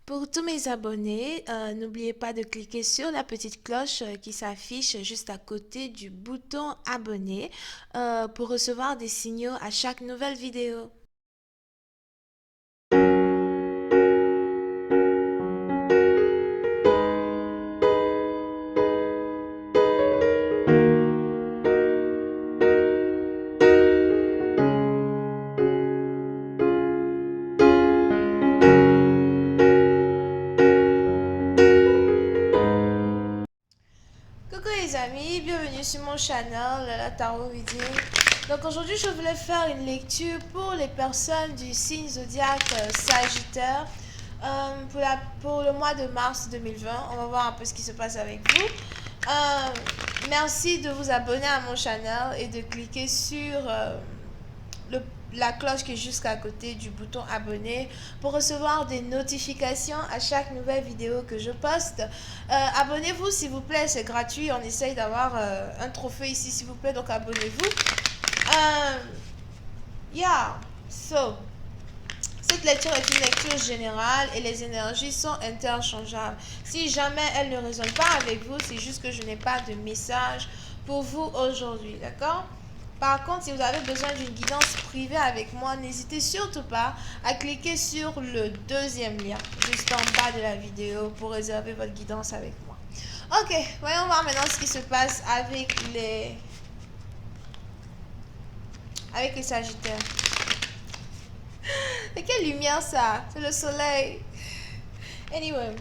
Pour tous mes abonnés, n'oubliez pas de cliquer sur la petite cloche qui s'affiche juste à côté du bouton abonner pour recevoir des signaux à chaque nouvelle vidéo. Coucou les amis, bienvenue sur mon channel, la Tarot Reading. Donc aujourd'hui je voulais faire une lecture pour les personnes du signe zodiaque Sagittaire pour le mois de mars 2020. On va voir un peu ce qui se passe avec vous. Merci de vous abonner à mon channel et de cliquer sur le la cloche qui est juste à côté du bouton abonner pour recevoir des notifications à chaque nouvelle vidéo que je poste. Abonnez-vous s'il vous plaît, c'est gratuit. On essaye d'avoir un trophée ici s'il vous plaît, donc abonnez-vous. Yeah, so cette lecture est une lecture générale et les énergies sont interchangeables. Si jamais elle ne résonne pas avec vous, c'est juste que je n'ai pas de message pour vous aujourd'hui, d'accord? Par contre, si vous avez besoin d'une guidance privée avec moi, n'hésitez surtout pas à cliquer sur le deuxième lien juste en bas de la vidéo pour réserver votre guidance avec moi. Ok, voyons voir maintenant ce qui se passe avec les Sagittaires. Mais quelle lumière ça! C'est le soleil. Anyway,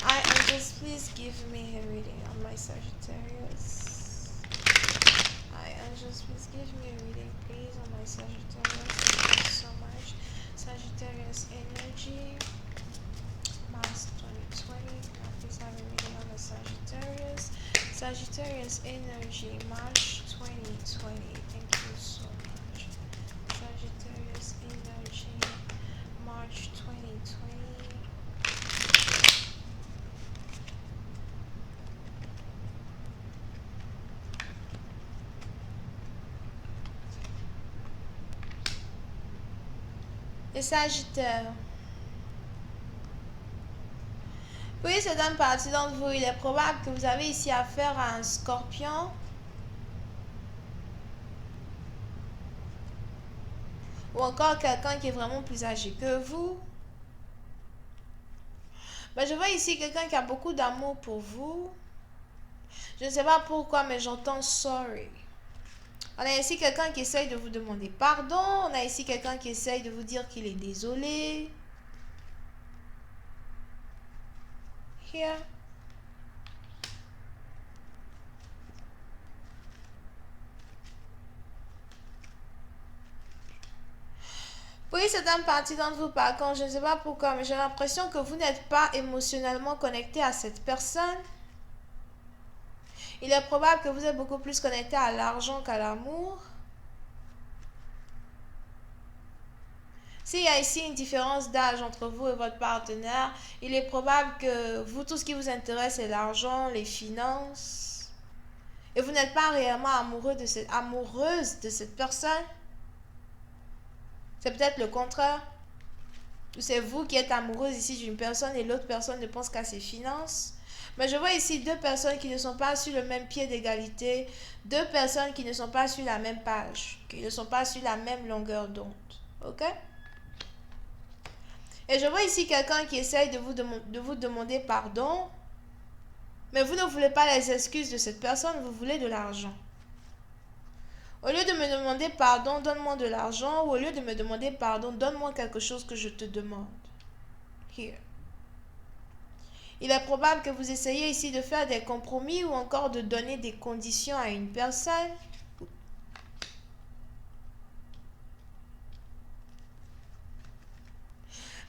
I angels, please give me a reading on my Sagittarius. I angels, please give me a reading, please, on my Sagittarius. Thank you so much. Sagittarius energy, Mars 2020. Now please have a reading on the Sagittarius. Sagittarius energy, March 2020. Thank you so much. Sagittarius energy, March 2020. Les Sagittaires. Pour une certaine partie d'entre vous, il est probable que vous avez ici affaire à un Scorpion. Ou encore quelqu'un qui est vraiment plus âgé que vous. Mais je vois ici quelqu'un qui a beaucoup d'amour pour vous. Je ne sais pas pourquoi, mais j'entends sorry. On a ici quelqu'un qui essaye de vous demander pardon. On a ici quelqu'un qui essaye de vous dire qu'il est désolé. Here. Pour une certaine partie d'entre vous, par contre, je ne sais pas pourquoi, mais j'ai l'impression que vous n'êtes pas émotionnellement connecté à cette personne. Il est probable que vous êtes beaucoup plus connecté à l'argent qu'à l'amour. S'il y a ici une différence d'âge entre vous et votre partenaire, il est probable que vous, tout ce qui vous intéresse, c'est l'argent, les finances. Et vous n'êtes pas réellement amoureuse de cette personne. C'est peut-être le contraire. Ou c'est vous qui êtes amoureuse ici d'une personne et l'autre personne ne pense qu'à ses finances. Mais je vois ici deux personnes qui ne sont pas sur le même pied d'égalité, deux personnes qui ne sont pas sur la même page, qui ne sont pas sur la même longueur d'onde. Ok? Et je vois ici quelqu'un qui essaye de vous demander pardon, mais vous ne voulez pas les excuses de cette personne, vous voulez de l'argent. Au lieu de me demander pardon, donne-moi de l'argent, ou au lieu de me demander pardon, donne-moi quelque chose que je te demande. Here. Il est probable que vous essayez ici de faire des compromis ou encore de donner des conditions à une personne.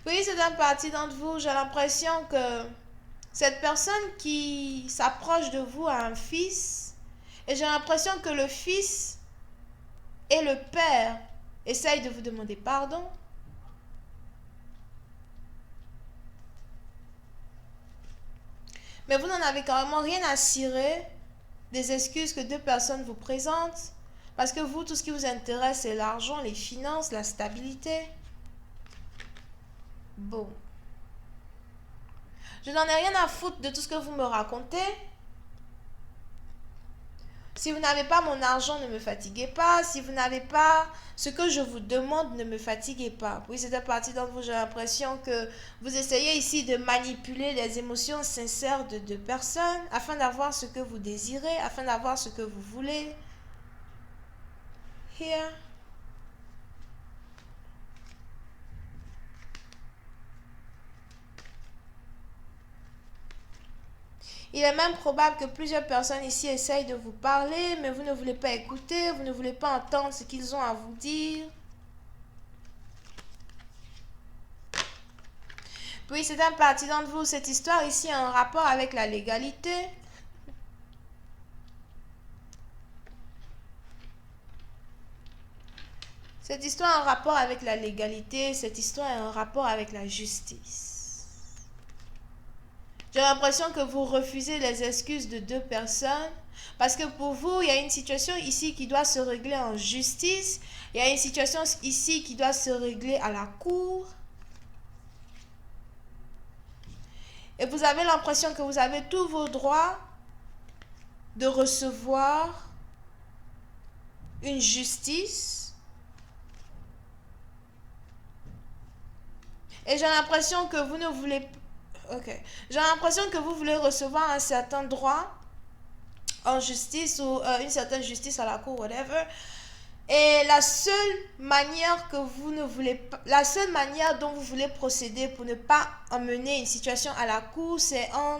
Oui, c'est une partie d'entre vous, j'ai l'impression que cette personne qui s'approche de vous a un fils et j'ai l'impression que le fils et le père essayent de vous demander pardon. Mais vous n'en avez carrément rien à cirer des excuses que deux personnes vous présentent. Parce que vous, tout ce qui vous intéresse, c'est l'argent, les finances, la stabilité. Bon. Je n'en ai rien à foutre de tout ce que vous me racontez. Si vous n'avez pas mon argent, ne me fatiguez pas. Si vous n'avez pas ce que je vous demande, ne me fatiguez pas. Oui, c'est partie d'entre vous, j'ai l'impression que vous essayez ici de manipuler les émotions sincères de deux personnes afin d'avoir ce que vous désirez, afin d'avoir ce que vous voulez. Here. Il est même probable que plusieurs personnes ici essayent de vous parler, mais vous ne voulez pas écouter, vous ne voulez pas entendre ce qu'ils ont à vous dire. Puis c'est un parti d'entre vous. Cette histoire ici a un rapport avec la légalité. Cette histoire a un rapport avec la légalité. Cette histoire a un rapport avec la justice. J'ai l'impression que vous refusez les excuses de deux personnes parce que pour vous, il y a une situation ici qui doit se régler en justice. Il y a une situation ici qui doit se régler à la cour. Et vous avez l'impression que vous avez tous vos droits de recevoir une justice. Et j'ai l'impression que vous ne voulez... Ok. J'ai l'impression que vous voulez recevoir un certain droit en justice ou une certaine justice à la cour, whatever. Et la seule manière que vous ne voulez pas, la seule manière dont vous voulez procéder pour ne pas emmener une situation à la cour, c'est en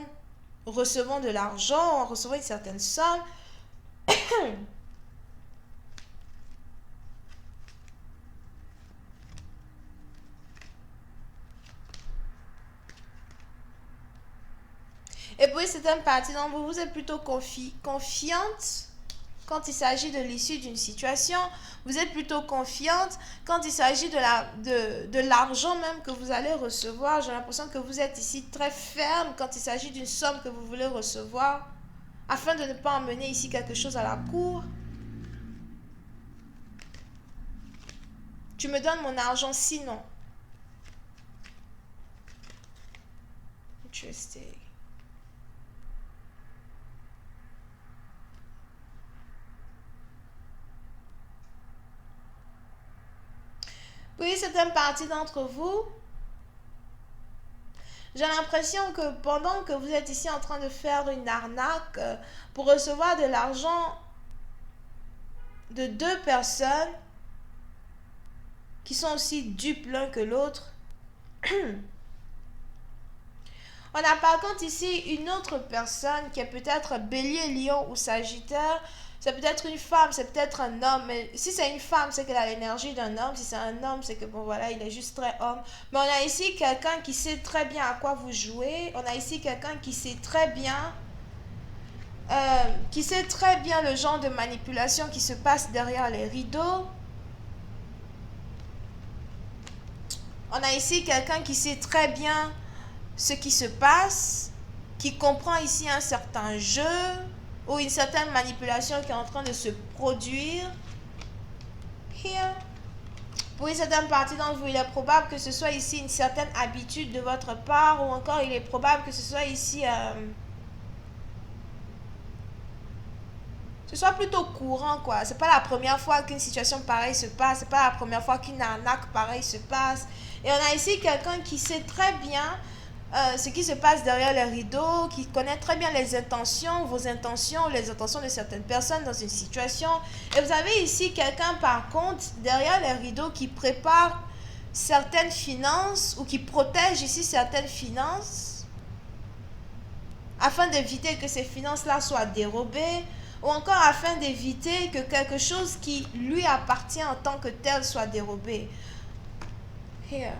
recevant de l'argent, en recevant une certaine somme. Et puis, c'est un parti dont vous êtes plutôt confiante quand il s'agit de l'issue d'une situation. Vous êtes plutôt confiante quand il s'agit de l'argent même que vous allez recevoir. J'ai l'impression que vous êtes ici très ferme quand il s'agit d'une somme que vous voulez recevoir afin de ne pas emmener ici quelque chose à la cour. Tu me donnes mon argent sinon. Interesting. Oui, c'est un parti d'entre vous. J'ai l'impression que pendant que vous êtes ici en train de faire une arnaque pour recevoir de l'argent de deux personnes qui sont aussi dupes l'un que l'autre, on a par contre ici une autre personne qui est peut-être Bélier, Lion ou Sagittaire. C'est peut-être une femme, c'est peut-être un homme. Mais si c'est une femme, c'est qu'elle a l'énergie d'un homme. Si c'est un homme, c'est que bon voilà, il est juste très homme. Mais on a ici quelqu'un qui sait très bien à quoi vous jouez. On a ici quelqu'un qui sait très bien le genre de manipulation qui se passe derrière les rideaux. On a ici quelqu'un qui sait très bien ce qui se passe, qui comprend ici un certain jeu ou une certaine manipulation qui est en train de se produire. Here. Pour une certaine partie d'entre vous, il est probable que ce soit ici une certaine habitude de votre part ou encore il est probable que ce soit ici... ce soit plutôt courant, quoi. C'est pas la première fois qu'une situation pareille se passe. C'est pas la première fois qu'une arnaque pareille se passe. Et on a ici quelqu'un qui sait très bien ce qui se passe derrière les rideaux, qui connaît très bien les intentions, vos intentions, les intentions de certaines personnes dans une situation. Et vous avez ici quelqu'un, par contre, derrière les rideaux qui prépare certaines finances ou qui protège ici certaines finances afin d'éviter que ces finances-là soient dérobées ou encore afin d'éviter que quelque chose qui lui appartient en tant que tel soit dérobé. Here.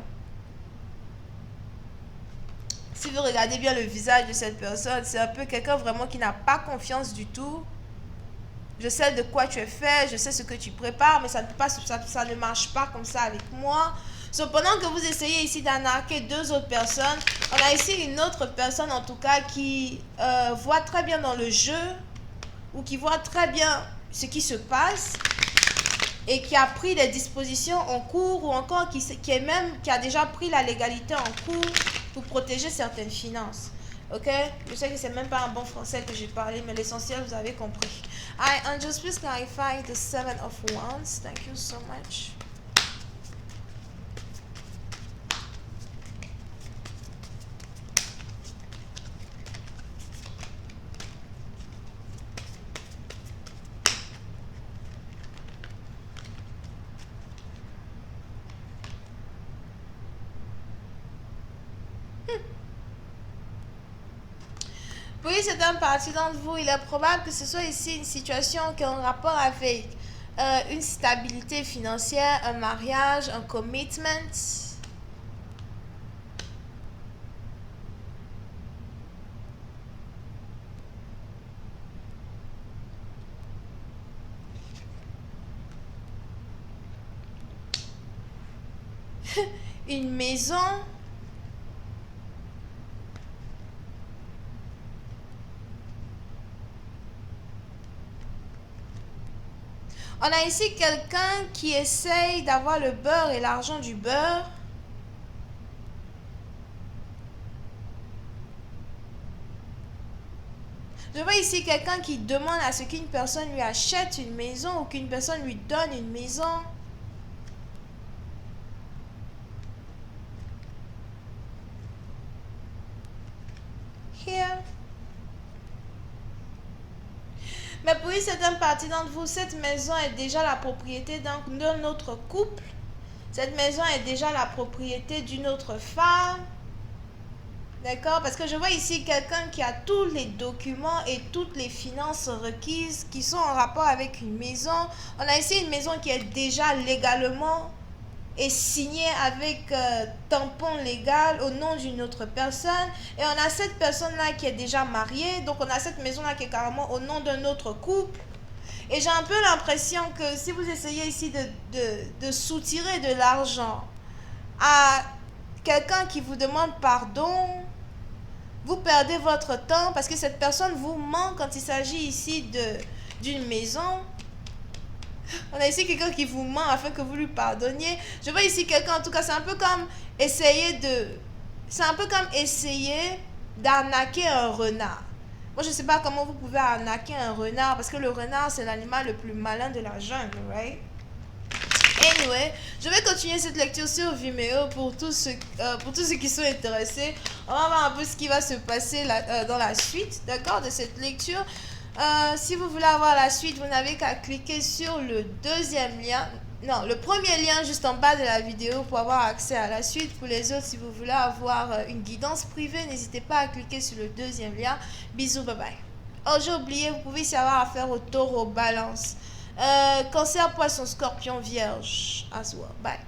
Si vous regardez bien le visage de cette personne, c'est un peu quelqu'un vraiment qui n'a pas confiance du tout. Je sais de quoi tu es fait, je sais ce que tu prépares, mais ça ne marche pas comme ça avec moi. Cependant que vous essayez ici d'arnaquer deux autres personnes, on a ici une autre personne en tout cas qui voit très bien dans le jeu ou qui voit très bien ce qui se passe et qui a pris des dispositions en cours ou encore qui a déjà pris la légalité en cours pour protéger certaines finances. Ok? Je sais que c'est même pas un bon français que j'ai parlé, mais l'essentiel, vous avez compris. I just please clarify the Seven of Wands. Thank you so much. Oui, c'est un parti d'entre vous. Il est probable que ce soit ici une situation qui a un rapport avec une stabilité financière, un mariage, un commitment. Une maison. On a ici quelqu'un qui essaye d'avoir le beurre et l'argent du beurre. Je vois ici quelqu'un qui demande à ce qu'une personne lui achète une maison ou qu'une personne lui donne une maison. Here. Mais pour une certaine partie d'entre vous, cette maison est déjà la propriété d'un autre couple. Cette maison est déjà la propriété d'une autre femme. D'accord? Parce que je vois ici quelqu'un qui a tous les documents et toutes les finances requises qui sont en rapport avec une maison. On a ici une maison qui est déjà légalement et signée avec tampon légal au nom d'une autre personne. Et on a cette personne-là qui est déjà mariée. Donc on a cette maison-là qui est carrément au nom d'un autre couple. Et j'ai un peu l'impression que si vous essayez ici de soutirer de l'argent à quelqu'un qui vous demande pardon, vous perdez votre temps parce que cette personne vous ment quand il s'agit ici d'une maison. On a ici quelqu'un qui vous ment afin que vous lui pardonniez. Je vois ici quelqu'un, en tout cas, c'est un peu comme essayer d'arnaquer un renard. Moi, je ne sais pas comment vous pouvez arnaquer un renard parce que le renard, c'est l'animal le plus malin de la jungle, right? Anyway, je vais continuer cette lecture sur Vimeo pour tous ceux qui sont intéressés. On va voir un peu ce qui va se passer dans la suite, d'accord, de cette lecture. Si vous voulez avoir la suite, vous n'avez qu'à cliquer sur le deuxième lien. Non, le premier lien juste en bas de la vidéo pour avoir accès à la suite. Pour les autres, si vous voulez avoir une guidance privée, n'hésitez pas à cliquer sur le deuxième lien. Bisous, bye bye. Oh, j'ai oublié, vous pouvez ici avoir affaire au taureau, balance. Cancer, poisson, scorpion, vierge. As well. Bye.